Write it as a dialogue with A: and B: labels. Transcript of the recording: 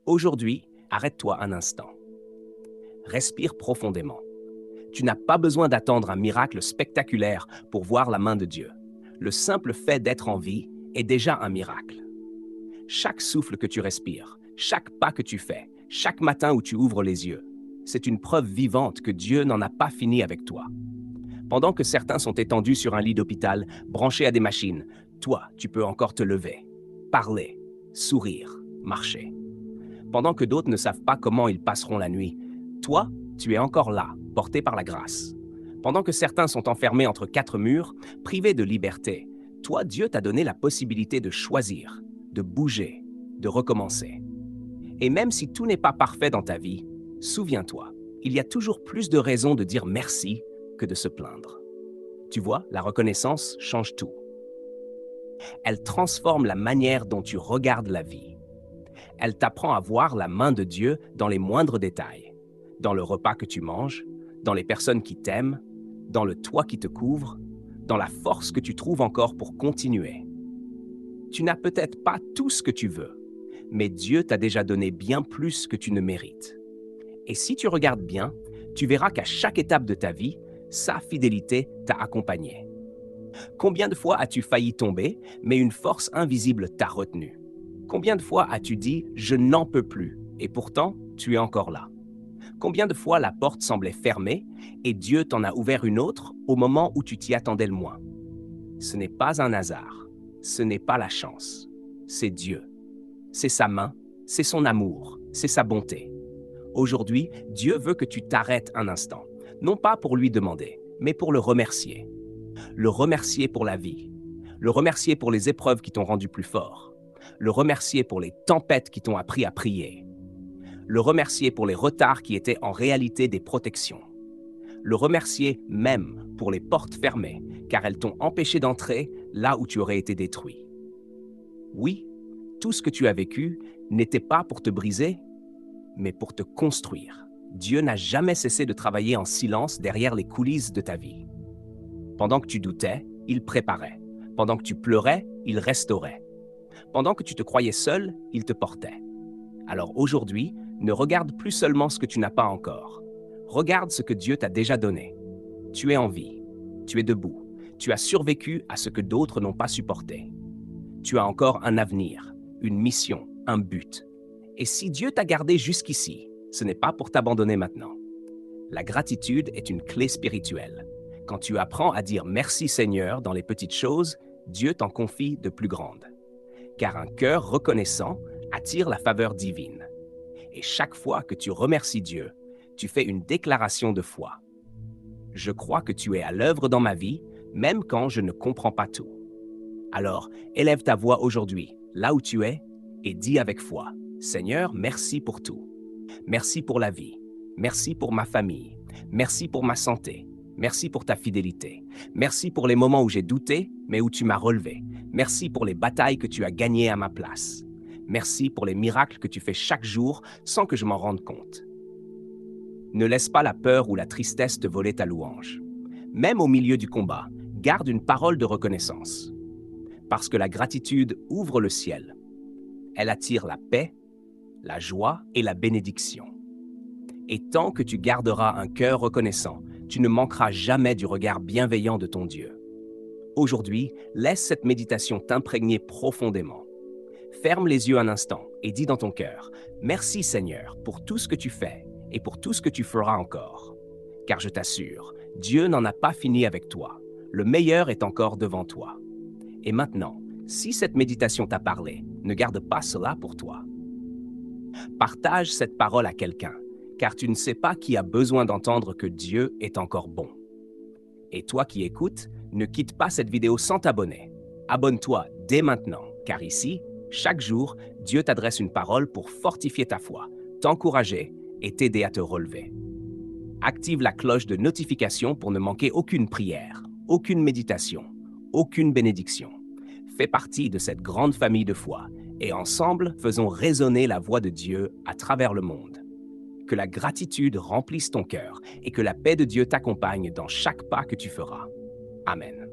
A: Aujourd'hui, arrête-toi un instant. Respire profondément. Tu n'as pas besoin d'attendre un miracle spectaculaire pour voir la main de Dieu. Le simple fait d'être en vie est déjà un miracle. Chaque souffle que tu respires, chaque pas que tu fais, chaque matin où tu ouvres les yeux, c'est une preuve vivante que Dieu n'en a pas fini avec toi. Pendant que certains sont étendus sur un lit d'hôpital, branchés à des machines, toi, tu peux encore te lever, parler, sourire, marcher. Pendant que d'autres ne savent pas comment ils passeront la nuit, toi, tu es encore là, porté par la grâce. Pendant que certains sont enfermés entre quatre murs, privés de liberté, toi, Dieu t'a donné la possibilité de choisir, de bouger, de recommencer. Et même si tout n'est pas parfait dans ta vie, souviens-toi, il y a toujours plus de raisons de dire merci que de se plaindre. Tu vois, la reconnaissance change tout. Elle transforme la manière dont tu regardes la vie. Elle t'apprend à voir la main de Dieu dans les moindres détails, dans le repas que tu manges, dans les personnes qui t'aiment, dans le toit qui te couvre, dans la force que tu trouves encore pour continuer. Tu n'as peut-être pas tout ce que tu veux, mais Dieu t'a déjà donné bien plus que tu ne mérites. Et si tu regardes bien, tu verras qu'à chaque étape de ta vie, sa fidélité t'a accompagné. Combien de fois as-tu failli tomber, mais une force invisible t'a retenu? Combien de fois as-tu dit « je n'en peux plus » et pourtant, tu es encore là? Combien de fois la porte semblait fermée et Dieu t'en a ouvert une autre au moment où tu t'y attendais le moins? Ce n'est pas un hasard, ce n'est pas la chance, c'est Dieu. C'est sa main, c'est son amour, c'est sa bonté. Aujourd'hui, Dieu veut que tu t'arrêtes un instant, non pas pour lui demander, mais pour le remercier. Le remercier pour la vie, le remercier pour les épreuves qui t'ont rendu plus fort, le remercier pour les tempêtes qui t'ont appris à prier, le remercier pour les retards qui étaient en réalité des protections, le remercier même pour les portes fermées, car elles t'ont empêché d'entrer là où tu aurais été détruit. Oui, tout ce que tu as vécu n'était pas pour te briser, mais pour te construire. Dieu n'a jamais cessé de travailler en silence derrière les coulisses de ta vie. Pendant que tu doutais, il préparait. Pendant que tu pleurais, il restaurait. Pendant que tu te croyais seul, il te portait. Alors aujourd'hui, ne regarde plus seulement ce que tu n'as pas encore. Regarde ce que Dieu t'a déjà donné. Tu es en vie. Tu es debout. Tu as survécu à ce que d'autres n'ont pas supporté. Tu as encore un avenir, une mission, un but. Et si Dieu t'a gardé jusqu'ici, ce n'est pas pour t'abandonner maintenant. La gratitude est une clé spirituelle. Quand tu apprends à dire merci Seigneur dans les petites choses, Dieu t'en confie de plus grandes. Car un cœur reconnaissant attire la faveur divine. Et chaque fois que tu remercies Dieu, tu fais une déclaration de foi. Je crois que tu es à l'œuvre dans ma vie, même quand je ne comprends pas tout. Alors, élève ta voix aujourd'hui, là où tu es, et dis avec foi, Seigneur, merci pour tout. Merci pour la vie. Merci pour ma famille. Merci pour ma santé. Merci pour ta fidélité. Merci pour les moments où j'ai douté, mais où tu m'as relevé. Merci pour les batailles que tu as gagnées à ma place. Merci pour les miracles que tu fais chaque jour sans que je m'en rende compte. Ne laisse pas la peur ou la tristesse te voler ta louange. Même au milieu du combat, garde une parole de reconnaissance. Parce que la gratitude ouvre le ciel. Elle attire la paix, la joie et la bénédiction. Et tant que tu garderas un cœur reconnaissant, tu ne manqueras jamais du regard bienveillant de ton Dieu. Aujourd'hui, laisse cette méditation t'imprégner profondément. Ferme les yeux un instant et dis dans ton cœur, « Merci Seigneur pour tout ce que tu fais et pour tout ce que tu feras encore. » Car je t'assure, Dieu n'en a pas fini avec toi. Le meilleur est encore devant toi. Et maintenant, si cette méditation t'a parlé, ne garde pas cela pour toi. Partage cette parole à quelqu'un, car tu ne sais pas qui a besoin d'entendre que Dieu est encore bon. Et toi qui écoutes, ne quitte pas cette vidéo sans t'abonner. Abonne-toi dès maintenant, car ici, chaque jour, Dieu t'adresse une parole pour fortifier ta foi, t'encourager et t'aider à te relever. Active la cloche de notification pour ne manquer aucune prière, aucune méditation, aucune bénédiction. Fais partie de cette grande famille de foi et ensemble, faisons résonner la voix de Dieu à travers le monde. Que la gratitude remplisse ton cœur et que la paix de Dieu t'accompagne dans chaque pas que tu feras. Amen.